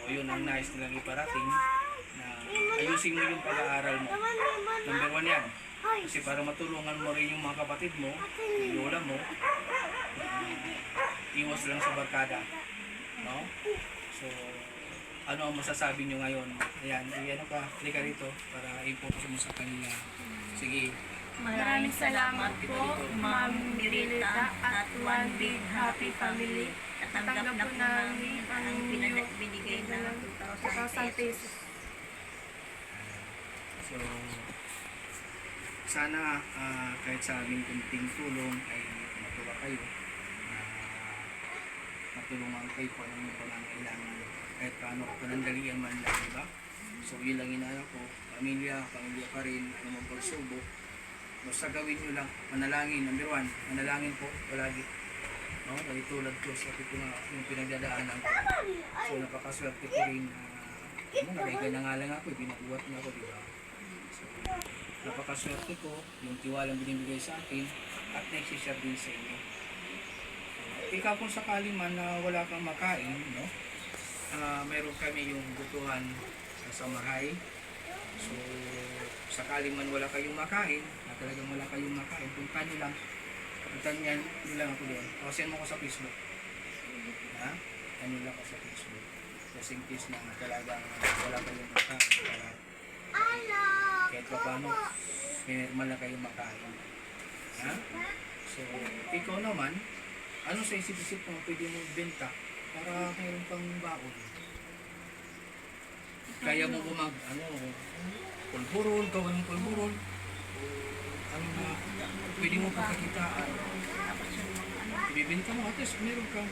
yun ang nais nilang iparating na ayusin mo yung pag-aaral mo. Number 1 yan. Kasi para matulungan mo rin yung mga kapatid mo, yung lola mo, iwas lang sa barkada. No? So, ano ang masasabi nyo ngayon? Ayan, ano ka, halika rito para i-focus mo sa kanila. Sige. Maraming salamat po, Ma'am Mirita at One Big Happy Family. Natanggap na po namin ang binigay ng 2,000 pesos. So, sana kahit sa aming kunting tulong ay matuwa kayo. Matulungan kayo kung anong pangangailangan. Kahit paano panandalian man lang, diba? So, yun lang inaano ko. Pamilya pa rin, ano mo pagsubok. Basta gawin nyo lang, manalangin, number 1, manalangin po, palagi. No? Dahil tulad ko, sabi ko nga, yung pinagdadaanan ko. So, napakaswerte ko rin, nagaiga na nga lang ako, binabuhat na ako, diba? So, napakaswerte ko, yung tiwalang binibigay sa akin, at nagsishare din sa inyo. Ikaw kung sakali man na wala kang makain, no? Meron kami yung butuhan sa Samahay. So, sakali man wala kayong makain, na talagang wala kayong makain, punta nyo lang, kapitan nyo lang ako doon. O, send mo ko sa Facebook. Ha? Ano lang ako sa Facebook. Just in case na talagang wala kayong makain. Para, kahit pa paano, may normal na kayong makain. Ha? So, ikaw naman, ano sa isip-isip mo pwede mong benta para mayroon pang baon? Kaya mo bumag, pulburol, gawa ng pulburol, ano na, pwede mo pagkakitaan. Ibibenta mo, at least meron kang,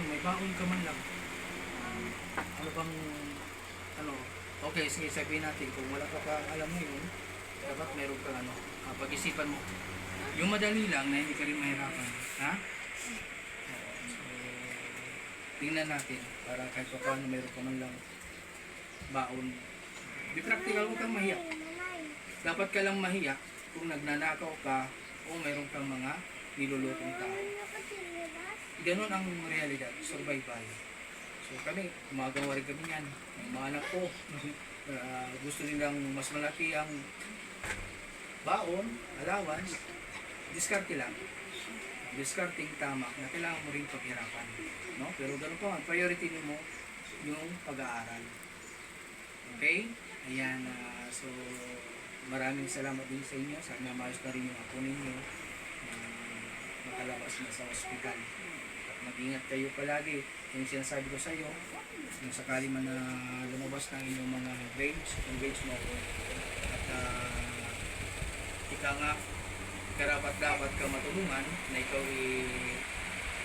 may baon ka man lang. Ano bang, okay, sige, sabihin natin, kung wala ka pa alam mo yun, dapat meron kang pag-isipan mo. Yung madali lang na hindi ka rin mahirapan, ha? So, tingnan natin, para kahit pa paano meron ka man lang baon. Di practical, huwag kang mahiya. Dapat ka lang mahiya kung nagnanakaw ka o mayroon kang mga nilulutong tao. Ganon ang realidad, survival. So kami, gumagawa rin kami yan. May mga anak ko, gusto nilang mas malaki ang baon, allowance, diskarte lang. Discarding tama na kailangan mo rin paghirapan. No? Pero gano'n pa, priority mo yung pag-aaral. Okay? Ayan, so maraming salamat din sa inyo. Sana maayos na rin yung ako ninyo na makalabas na sa ospital. At mag-ingat kayo palagi. Yung sinasabi ko sa iyo, yung sakali man na lumabas ng inyong mga grades, engage mo ako. At ika nga, karapat-dapat ka matulungan na ikaw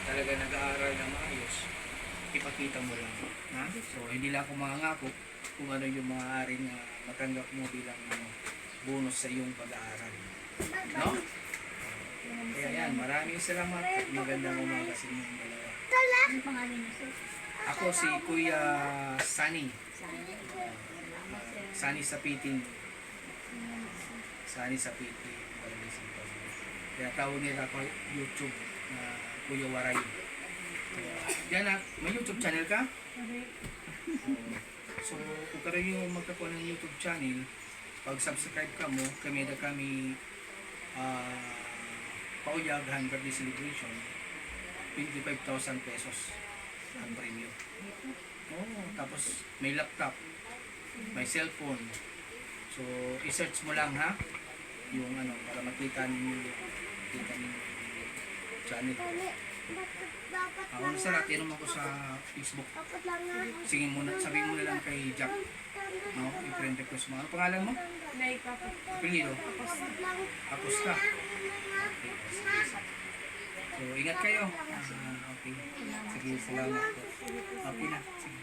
talaga nag-aaral na maayos, ipakita mo lang. Ha? So, hindi lang ako mangangako kung ano yung maaaring matanggap mo bilang bonus sa iyong pag-aaral. No? Kaya yan, maraming salamat at magandang umaga sa inyong dalawa. Ano pangalan niyo, sir? Ako si Kuya Sunny. Sunny Sapitin. Sunny Sapitin. Kaya tawag nila ako YouTube na Kuya Waray. Yan na, may YouTube channel ka? So, kung ka rin yung magkakuha ng YouTube channel, pag subscribe ka mo, kami pauyaghan birthday celebration, 25,000 pesos ang premium. Tapos may laptop, may cellphone. So, i-search mo lang ha, yung para makita ninyo yung channel. Ako na sa lahat, mo ko sa Facebook. Sige muna, sabihin mo na lang kay Jack. I-friend request mo. Ano pangalan mo? Naika po. Apelido? Acosta. So, ingat kayo. Okay. Sige, salamat po. Okay na. Sige.